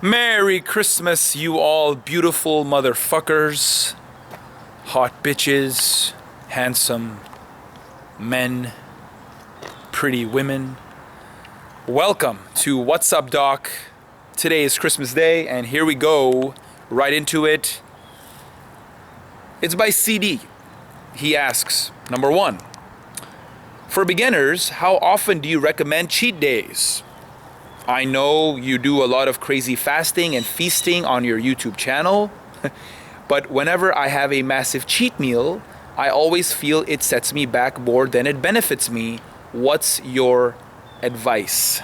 Merry Christmas, you all beautiful motherfuckers, hot bitches, handsome men, pretty women. Welcome to What's Up, Doc. Today is Christmas Day, and here we go, right into it. It's by CD. He asks, number 1, for beginners, how often do you recommend cheat days? I know you do a lot of crazy fasting and feasting on your YouTube channel, but whenever I have a massive cheat meal, I always feel it sets me back more than it benefits me. What's your advice?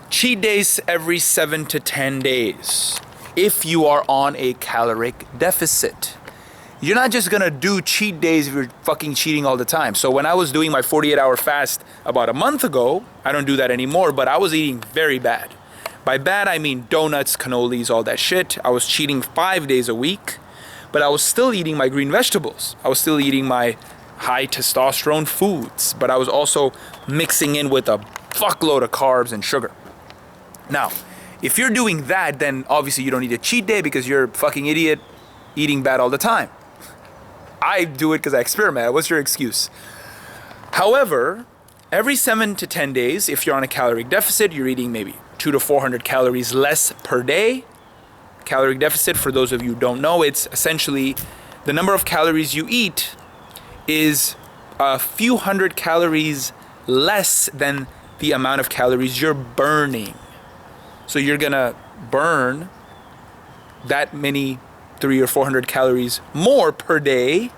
Cheat days every 7 to 10 days. If you are on a caloric deficit. You're not just gonna do cheat days if you're fucking cheating all the time. So when I was doing my 48-hour fast about a month ago, I don't do that anymore, but I was eating very bad. By bad, I mean donuts, cannolis, all that shit. I was cheating 5 days a week, but I was still eating my green vegetables. I was still eating my high testosterone foods, but I was also mixing in with a fuckload of carbs and sugar. Now, if you're doing that, then obviously you don't need a cheat day because you're a fucking idiot eating bad all the time. I do it because I experiment. What's your excuse? However, every 7 to 10 days, if you're on a caloric deficit, you're eating maybe 200 to 400 calories less per day. Caloric deficit, for those of you who don't know, it's essentially the number of calories you eat is a few hundred calories less than the amount of calories you're burning. So you're gonna burn that many 300 or 400 calories more per day,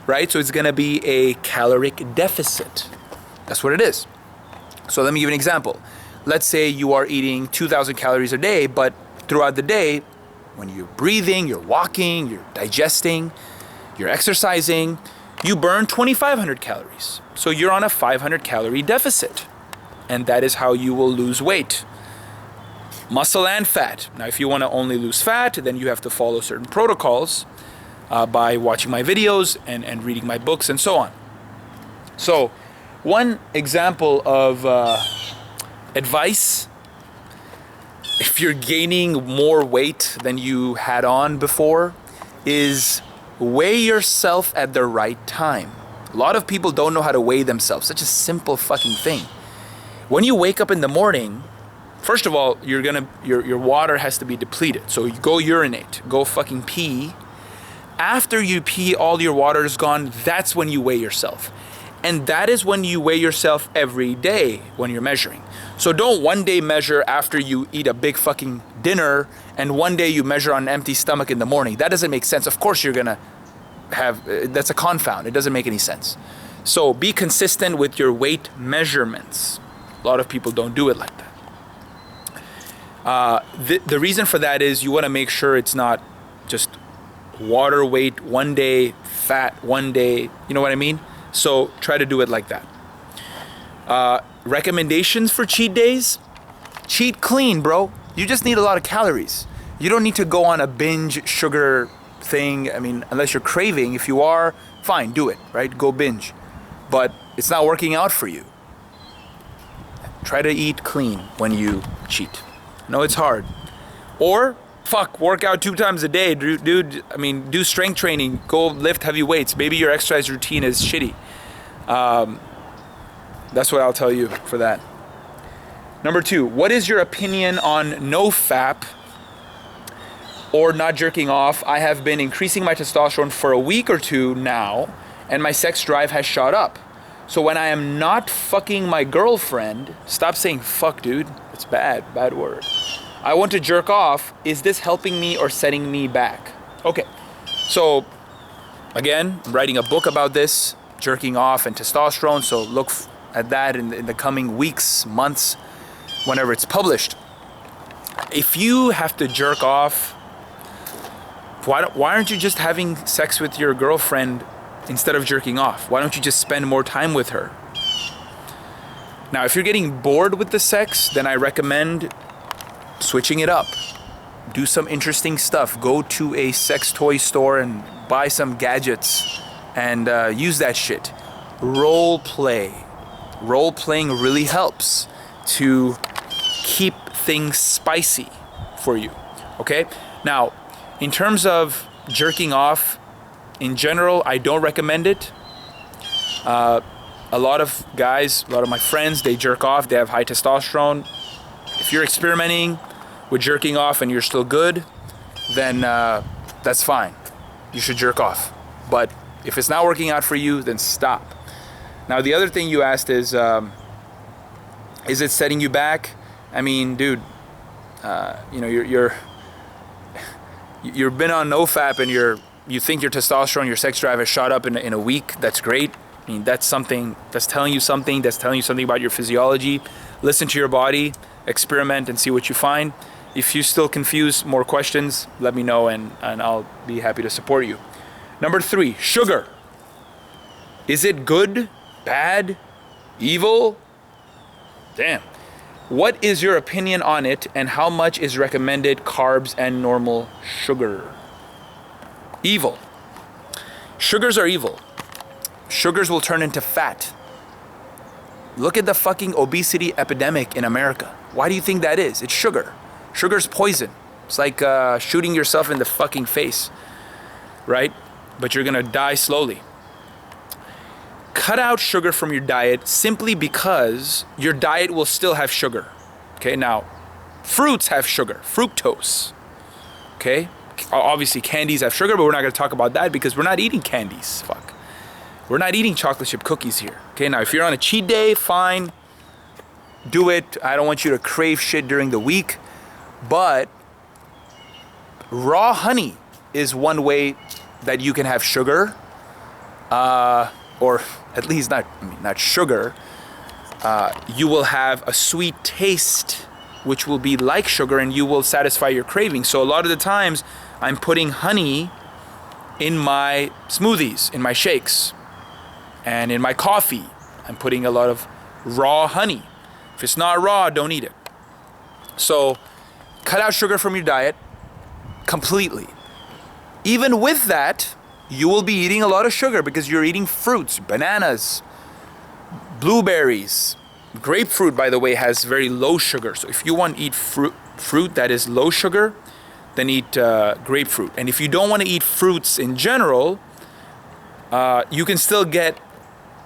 right? So it's gonna be a caloric deficit. That's what it is. So let me give you an example. Let's say you are eating 2,000 calories a day, but throughout the day, when you're breathing, you're walking, you're digesting, you're exercising, you burn 2,500 calories. So you're on a 500 calorie deficit. And that is how you will lose weight. Muscle and fat. Now, if you want to only lose fat, then you have to follow certain protocols by watching my videos and reading my books and so on. So, one example of advice, if you're gaining more weight than you had on before, is weigh yourself at the right time. A lot of people don't know how to weigh themselves. Such a simple fucking thing. When you wake up in the morning, first of all, your water has to be depleted. So you go urinate, go fucking pee. After you pee, all your water is gone. That's when you weigh yourself. And that is when you weigh yourself every day when you're measuring. So don't one day measure after you eat a big fucking dinner and one day you measure on an empty stomach in the morning. That doesn't make sense. Of course you're gonna have, that's a confound. It doesn't make any sense. So be consistent with your weight measurements. A lot of people don't do it like that. The reason for that is you want to make sure it's not just water weight one day, fat one day, you know what I mean? So try to do it like that. Recommendations for cheat days? Cheat clean, bro. You just need a lot of calories. You don't need to go on a binge sugar thing. I mean, unless you're craving. If you are, fine, do it, right? Go binge. But it's not working out for you. Try to eat clean when you cheat. No, it's hard. Or, work out 2 times a day, dude. I mean, do strength training. Go lift heavy weights. Maybe your exercise routine is shitty. That's what I'll tell you for that. Number 2, what is your opinion on NoFap or not jerking off? I have been increasing my testosterone for a week or 2 now, and my sex drive has shot up. So when I am not fucking my girlfriend, stop saying fuck, dude. It's bad word. I want to jerk off. Is this helping me or setting me back? Okay, so again, I'm writing a book about this, jerking off and testosterone. So look at that in the coming weeks, months, whenever it's published. If you have to jerk off, why aren't you just having sex with your girlfriend instead of jerking off? Why don't you just spend more time with her? Now, if you're getting bored with the sex, then I recommend switching it up. Do some interesting stuff. Go to a sex toy store and buy some gadgets and use that shit. Role play. Role playing really helps to keep things spicy for you. Okay? Now, in terms of jerking off, in general, I don't recommend it. A lot of guys, a lot of my friends, they jerk off, they have high testosterone. If you're experimenting with jerking off and you're still good, then that's fine. You should jerk off. But if it's not working out for you, then stop. Now, the other thing you asked is it setting you back? I mean, dude, you know, you've been on NoFap and you think your testosterone, your sex drive has shot up in a week. That's great. I mean, that's something that's telling you something. That's telling you something about your physiology. Listen to your body, experiment, and see what you find. If you're still confused, more questions, let me know, and I'll be happy to support you. Number 3, sugar. Is it good, bad, evil? Damn. What is your opinion on it, and how much is recommended carbs and normal sugar? Evil. Sugars are evil. Sugars will turn into fat. Look at the fucking obesity epidemic in America. Why do you think that is? It's sugar. Sugar's poison. It's like shooting yourself in the fucking face, right? But you're gonna die slowly. Cut out sugar from your diet simply because your diet will still have sugar. Okay, now, fruits have sugar, fructose. Okay, obviously candies have sugar, but we're not gonna talk about that because we're not eating candies. Fuck. We're not eating chocolate chip cookies here. Okay, now if you're on a cheat day, fine, do it. I don't want you to crave shit during the week, but raw honey is one way that you can have sugar, or at least not sugar. You will have a sweet taste, which will be like sugar, and you will satisfy your craving. So a lot of the times, I'm putting honey in my smoothies, in my shakes, and in my coffee. I'm putting a lot of raw honey. If it's not raw, don't eat it. So cut out sugar from your diet completely. Even with that, you will be eating a lot of sugar because you're eating fruits, bananas, blueberries. Grapefruit, by the way, has very low sugar. So if you want to eat fruit that is low sugar, then eat grapefruit. And if you don't want to eat fruits in general, you can still get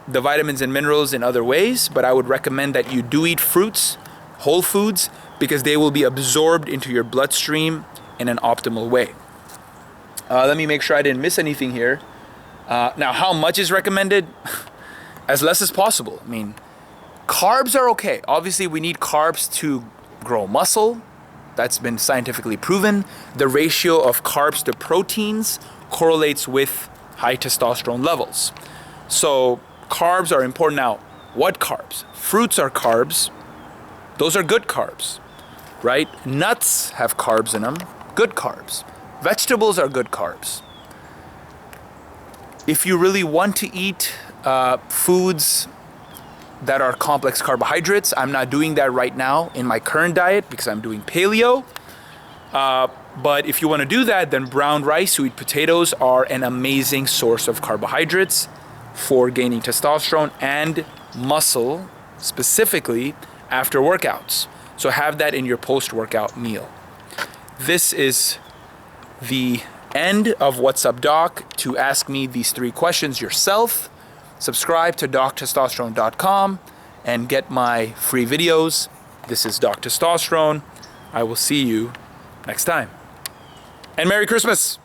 the vitamins and minerals in other ways, but I would recommend that you do eat fruits, whole foods, because they will be absorbed into your bloodstream in an optimal way. Let me make sure I didn't miss anything here. Now, how much is recommended? As less as possible. I mean, carbs are okay. Obviously, we need carbs to grow muscle. That's been scientifically proven. The ratio of carbs to proteins correlates with high testosterone levels. So carbs are important. Now, what carbs? Fruits are carbs. Those are good carbs, right? Nuts have carbs in them, good carbs. Vegetables are good carbs. If you really want to eat foods that are complex carbohydrates, I'm not doing that right now in my current diet because I'm doing paleo. But if you want to do that, then brown rice, sweet potatoes are an amazing source of carbohydrates for gaining testosterone and muscle, specifically after workouts. So have that in your post-workout meal. This is the end of What's Up Doc. To ask me these 3 questions yourself, subscribe to doctestosterone.com and get my free videos. This is Doc Testosterone. I will see you next time. And Merry Christmas!